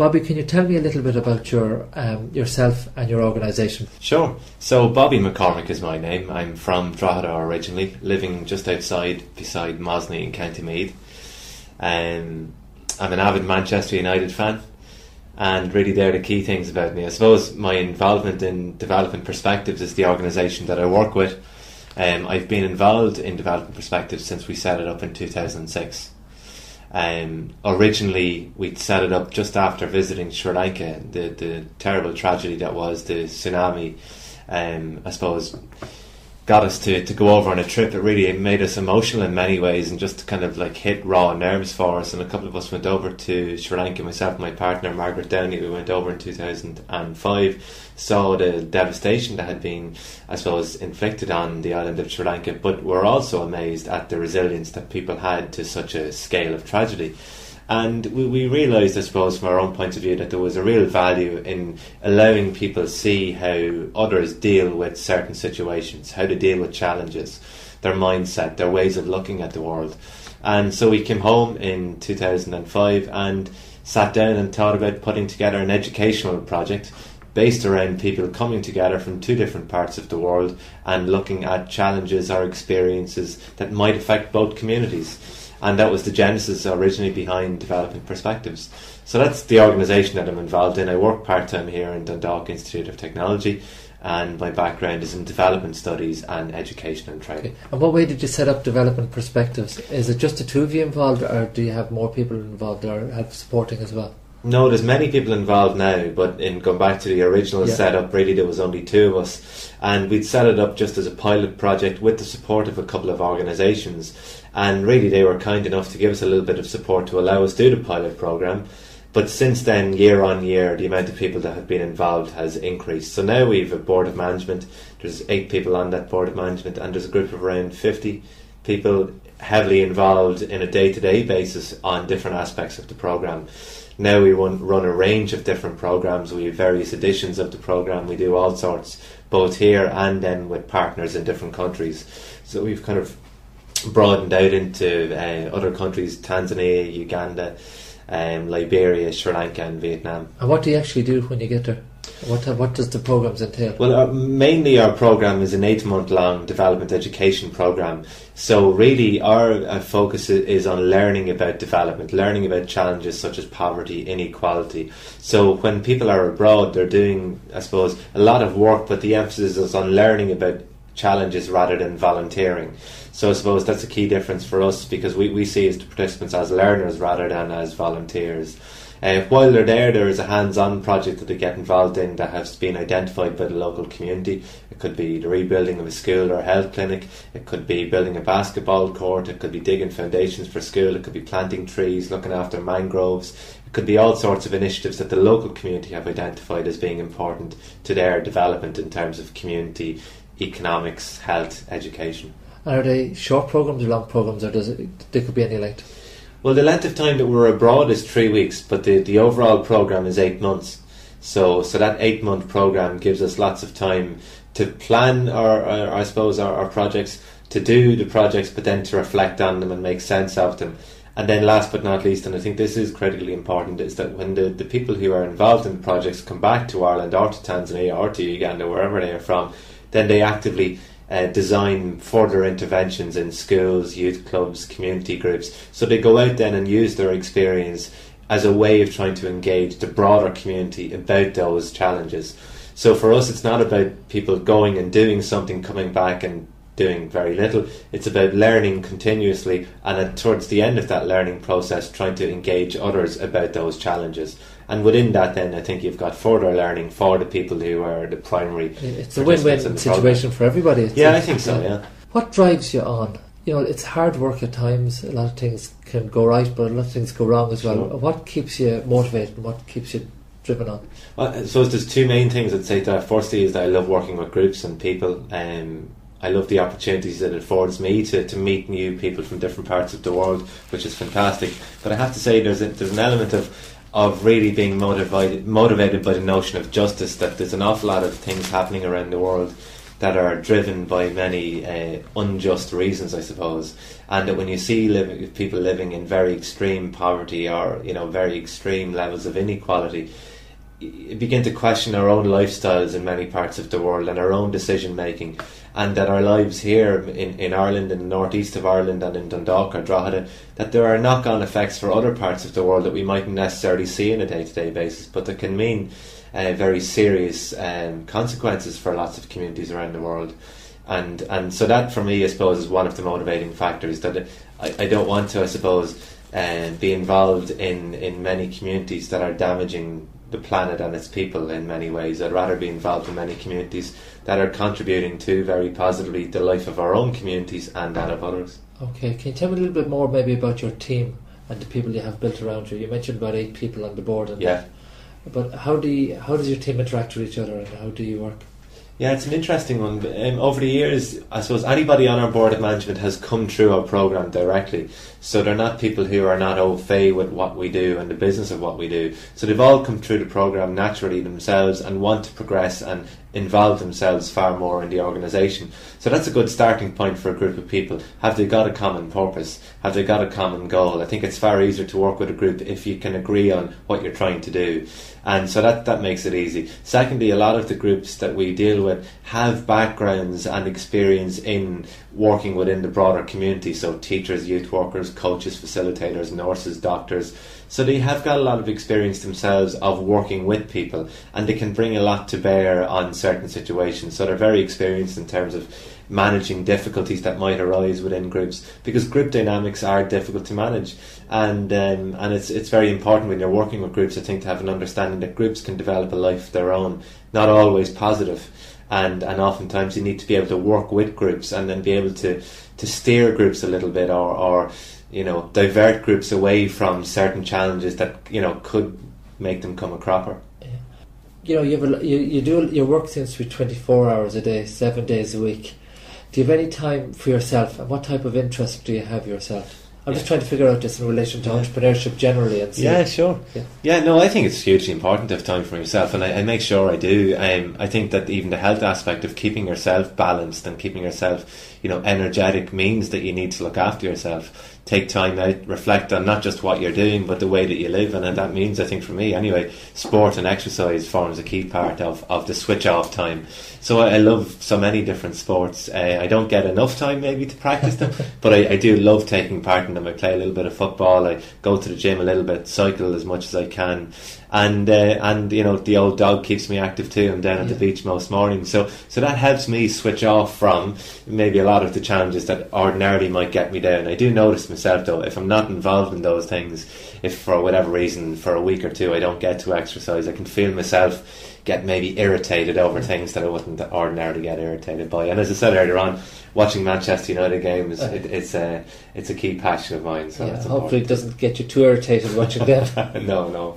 Bobby, can you tell me a little bit about yourself and your organisation? Sure. So Bobby McCormack is my name. I'm from Drogheda originally, living just beside Mosney in County Meath. I'm an avid Manchester United fan, and really they're the key things about me. I suppose my involvement in Development Perspectives is the organisation that I work with. I've been involved in Development Perspectives since we set it up in 2006. Originally we'd set it up just after visiting Sri Lanka, the terrible tragedy that was the tsunami. I suppose got us to go over on a trip. It made us emotional in many ways, and just kind of like hit raw nerves for us. And a couple of us went over to Sri Lanka, myself and my partner Margaret Downey. We went over in 2005, saw the devastation that had been, I suppose, inflicted on the island of Sri Lanka, but we're also amazed at the resilience that people had to such a scale of tragedy. And we realised, I suppose, from our own point of view, that there was a real value in allowing people to see how others deal with certain situations, how to deal with challenges, their mindset, their ways of looking at the world. And so we came home in 2005 and sat down and thought about putting together an educational project based around people coming together from two different parts of the world and looking at challenges or experiences that might affect both communities. And that was the genesis originally behind Development Perspectives. So that's the organisation that I'm involved in. I work part-time here in Dundalk Institute of Technology, and my background is in development studies and education and training. Okay. And what way did you set up Development Perspectives? Is it just the two of you involved, or do you have more people involved or help supporting as well? No, there's many people involved now, but in going back to the original setup, really there was only two of us, and we'd set it up just as a pilot project with the support of a couple of organisations, and really they were kind enough to give us a little bit of support to allow us to do the pilot programme. But since then, year on year, the amount of people that have been involved has increased. So now we've a board of management. There's 8 people on that board of management, and there's a group of around 50 people heavily involved in a day-to-day basis on different aspects of the programme. Now we run a range of different programmes. We have various editions of the programme. We do all sorts, both here and then with partners in different countries. So we've kind of broadened out into other countries: Tanzania, Uganda, Liberia, Sri Lanka and Vietnam. And what do you actually do when you get there? What does the programmes entail? Well, mainly our programme is an 8-month-long development education programme. So really our focus is on learning about development, learning about challenges such as poverty, inequality. So when people are abroad, they're doing, I suppose, a lot of work, but the emphasis is on learning about challenges rather than volunteering. So I suppose that's a key difference for us, because we see as the participants as learners rather than as volunteers. While they're there is a hands-on project that they get involved in that has been identified by the local community. It could be the rebuilding of a school or a health clinic. It could be building a basketball court. It could be digging foundations for school. It could be planting trees, looking after mangroves. It could be all sorts of initiatives that the local community have identified as being important to their development in terms of community, economics, health, education. Are they short programmes or long programmes, or they could be any length? Well, the length of time that we're abroad is 3 weeks, but the overall programme is 8 months. So that 8-month programme gives us lots of time to plan our projects, to do the projects, but then to reflect on them and make sense of them. And then last but not least, and I think this is critically important, is that when the people who are involved in the projects come back to Ireland or to Tanzania or to Uganda, wherever they are from, then they actively design further interventions in schools, youth clubs, community groups. So they go out then and use their experience as a way of trying to engage the broader community about those challenges. So for us, it's not about people going and doing something, coming back and doing very little. It's about learning continuously, and towards the end of that learning process, trying to engage others about those challenges. And within that, then I think you've got further learning for the people who are the primary. It's a win-win situation for everybody. I think so. Yeah. What drives you on? You know, it's hard work at times. A lot of things can go right, but a lot of things go wrong as well. Sure. What keeps you motivated, and what keeps you driven on? Well, I suppose there's two main things I'd say to that. Firstly is that I love working with groups and people. I love the opportunities that it affords me to meet new people from different parts of the world, which is fantastic. But I have to say there's an element of really being motivated by the notion of justice, that there's an awful lot of things happening around the world that are driven by many unjust reasons, I suppose, and that when you see people living in very extreme poverty or, you know, very extreme levels of inequality, you begin to question our own lifestyles in many parts of the world and our own decision making, and that our lives here in Ireland, in the northeast of Ireland and in Dundalk or Drogheda, that there are knock-on effects for other parts of the world that we mightn't necessarily see on a day-to-day basis, but that can mean very serious consequences for lots of communities around the world. And so that, for me, I suppose, is one of the motivating factors, that I don't want to, I suppose, be involved in many communities that are damaging the planet and its people in many ways. I'd rather be involved in many communities that are contributing to very positively the life of our own communities and that of others. Okay, can you tell me a little bit more maybe about your team and the people you have built around you? You mentioned about 8 people on the board. And yeah. But how does your team interact with each other, and how do you work? Yeah, it's an interesting one. Over the years, I suppose anybody on our board of management has come through our programme directly. So they're not people who are not au fait with what we do and the business of what we do. So they've all come through the programme naturally themselves and want to progress and involve themselves far more in the organisation. So that's a good starting point for a group of people. Have they got a common purpose? Have they got a common goal? I think it's far easier to work with a group if you can agree on what you're trying to do. And so that makes it easy. Secondly, a lot of the groups that we deal with have backgrounds and experience in working within the broader community. So teachers, youth workers, coaches, facilitators, nurses, doctors. So they have got a lot of experience themselves of working with people, and they can bring a lot to bear on certain situations. So they're very experienced in terms of managing difficulties that might arise within groups, because group dynamics are difficult to manage, and it's very important when you're working with groups, I think, to have an understanding that groups can develop a life of their own, not always positive, and oftentimes you need to be able to work with groups and then be able to steer groups a little bit, or you know, divert groups away from certain challenges that, you know, could make them come a cropper. You know, you do your work seems to be 24 hours a day, 7 days a week. Do you have any time for yourself, and what type of interest do you have yourself? I'm just trying to figure out this in relation to entrepreneurship generally. And yeah, sure. Yeah, no, I think it's hugely important to have time for yourself, and I make sure I do. I think that even the health aspect of keeping yourself balanced and keeping yourself, you know, energetic means that you need to look after yourself. Take time out, reflect on not just what you're doing, but the way that you live, and that means, I think for me anyway, sport and exercise forms a key part of the switch off time. So I love so many different sports. I don't get enough time maybe to practice them, but I do love taking part in them. I play a little bit of football, I go to the gym a little bit, cycle as much as I can, and you know, the old dog keeps me active too. I'm down at the beach most mornings, so that helps me switch off from maybe a lot of the challenges that ordinarily might get me down. I do notice myself though, if I'm not involved in those things, if for whatever reason for a week or two I don't get to exercise, I can feel myself get maybe irritated over things that I wouldn't ordinarily get irritated by. And as I said earlier on, watching Manchester United games, it's a key passion of mine. So hopefully it doesn't get you too irritated watching them. No.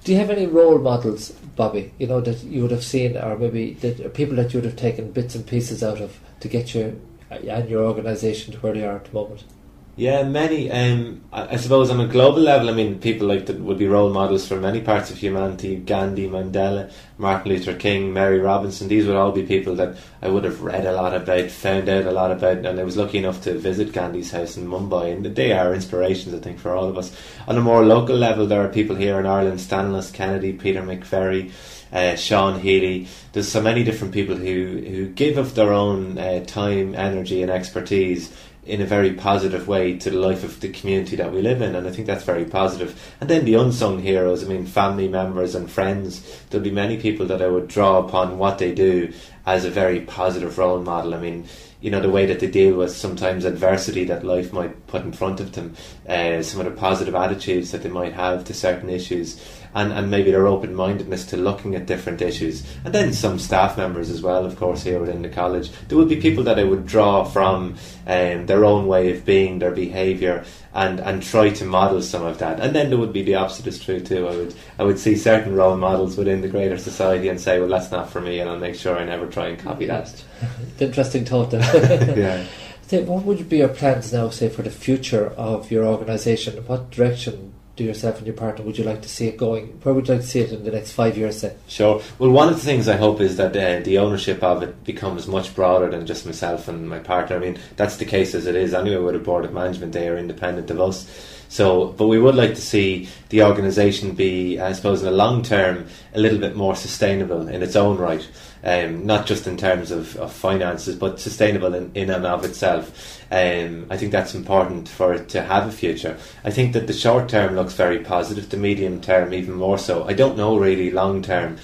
Do you have any role models, Bobby, you know, that you would have seen, or maybe that people that you would have taken bits and pieces out of to get you and your organisation to where they are at the moment? Yeah, many. I suppose on a global level, I mean, people like that would be role models for many parts of humanity. Gandhi, Mandela, Martin Luther King, Mary Robinson. These would all be people that I would have read a lot about, found out a lot about, and I was lucky enough to visit Gandhi's house in Mumbai, and they are inspirations, I think, for all of us. On a more local level, there are people here in Ireland: Stanlis Kennedy, Peter McVerry, Sean Healy. There's so many different people who give of their own time, energy and expertise in a very positive way to the life of the community that we live in, and I think that's very positive. And then the unsung heroes, I mean, family members and friends. There'll be many people that I would draw upon what they do as a very positive role model. I mean, you know, the way that they deal with sometimes adversity that life might put in front of them, some of the positive attitudes that they might have to certain issues, and maybe their open-mindedness to looking at different issues. And then some staff members as well, of course, here within the college. There would be people that I would draw from their own way of being, their behaviour, and try to model some of that. And then there would be the opposite is true too. I would see certain role models within the greater society and say, well, that's not for me, and I'll make sure I never try and copy that. Interesting thought then. Yeah. So what would be your plans now, say, for the future of your organisation? What direction do yourself and your partner, would you like to see it going? Where would you like to see it in the next 5 years, say? Sure. Well, one of the things I hope is that the ownership of it becomes much broader than just myself and my partner. I mean, that's the case as it is anyway with a board of management. They are independent of us. So, but we would like to see the organisation be, I suppose, in the long term, a little bit more sustainable in its own right. Not just in terms of finances, but sustainable in and of itself. I think that's important for it to have a future. I think that the short term looks very positive, the medium term even more so. I don't know really long term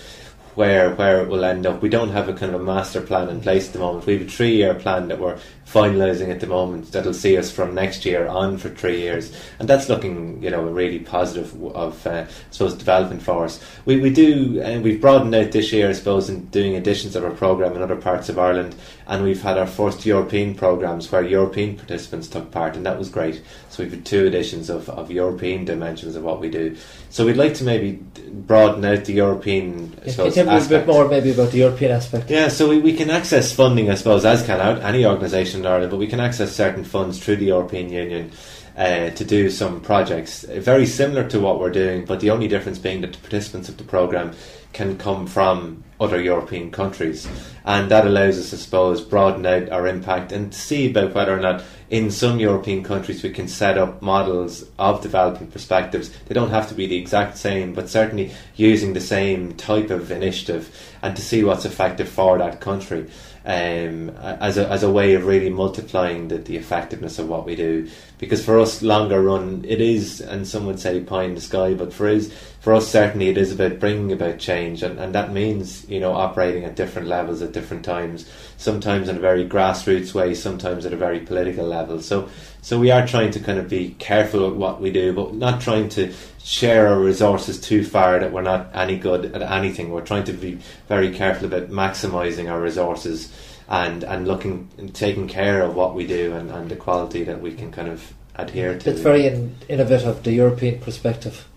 where it will end up. We don't have a kind of a master plan in place at the moment. We have a 3-year plan that we're finalising at the moment that'll see us from next year on for 3 years, and that's looking, you know, really positive of I suppose development for us. We do, and we've broadened out this year, I suppose, in doing editions of our programme in other parts of Ireland, and we've had our first European programmes where European participants took part, and that was great. So we've had 2 editions of European dimensions of what we do. So we'd like to maybe broaden out the European, I suppose, can you tell me a bit more maybe about the European aspect? Yeah, so we can access funding, I suppose, as can any organisation in Ireland, but we can access certain funds through the European Union to do some projects very similar to what we're doing, but the only difference being that the participants of the programme can come from other European countries, and that allows us, I suppose, broaden out our impact and to see about whether or not in some European countries we can set up models of development perspectives. They don't have to be the exact same, but certainly using the same type of initiative, and to see what's effective for that country. As a way of really multiplying the effectiveness of what we do, because for us, longer run, it is, and some would say pie in the sky, but for us certainly it is about bringing about change, and that means, you know, operating at different levels at different times, sometimes in a very grassroots way, sometimes at a very political level. So we are trying to kind of be careful with what we do, but not trying to share our resources too far that we're not any good at anything. We're trying to be very careful about maximising our resources and looking and taking care of what we do and the quality that we can kind of adhere to. It's very innovative, the European perspective.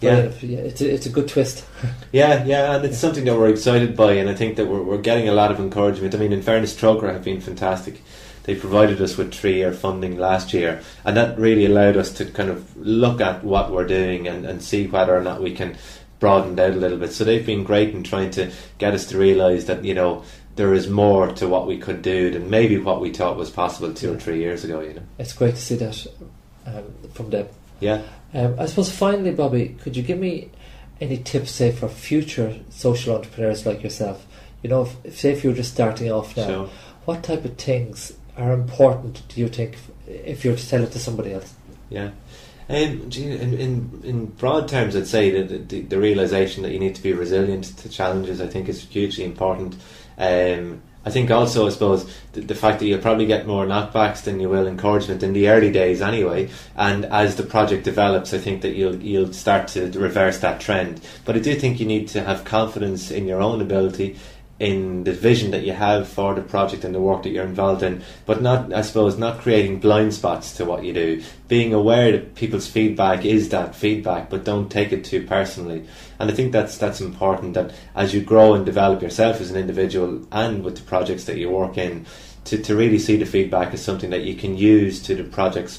Yeah, it's a good twist. Yeah, and it's something that we're excited by, and I think that we're getting a lot of encouragement. I mean, in fairness, Troker have been fantastic. They provided us with 3-year funding last year, and that really allowed us to kind of look at what we're doing and see whether or not we can broaden it out a little bit. So they've been great in trying to get us to realise that, you know, there is more to what we could do than maybe what we thought was possible 2 or 3 years ago, you know. It's great to see that from them. Yeah. I suppose finally, Bobby, could you give me any tips, say, for future social entrepreneurs like yourself? You know, if you're just starting off now, Sure. What type of things are important, do you think, if you're to tell it to somebody else? Yeah. In broad terms, I'd say that the realisation that you need to be resilient to challenges, I think, is hugely important. I think also, I suppose, the fact that you'll probably get more knockbacks than you will encouragement in the early days anyway, and as the project develops, I think that you'll start to reverse that trend. But I do think you need to have confidence in your own ability, in the vision that you have for the project and the work that you're involved in, but not creating blind spots to what you do. Being aware that people's feedback is that feedback, but don't take it too personally. And I think that's important, that as you grow and develop yourself as an individual and with the projects that you work in, to really see the feedback as something that you can use to the project's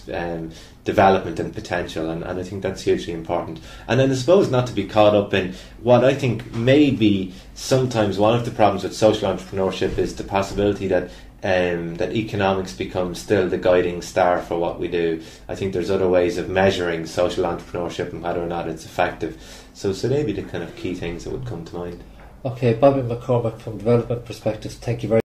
development and potential, and I think that's hugely important. And then I suppose not to be caught up in what I think may be sometimes one of the problems with social entrepreneurship is the possibility that economics becomes still the guiding star for what we do. I think there's other ways of measuring social entrepreneurship and whether or not it's effective. So they'd be the kind of key things that would come to mind. Okay, Bobby McCormack from Development Perspectives, thank you very much.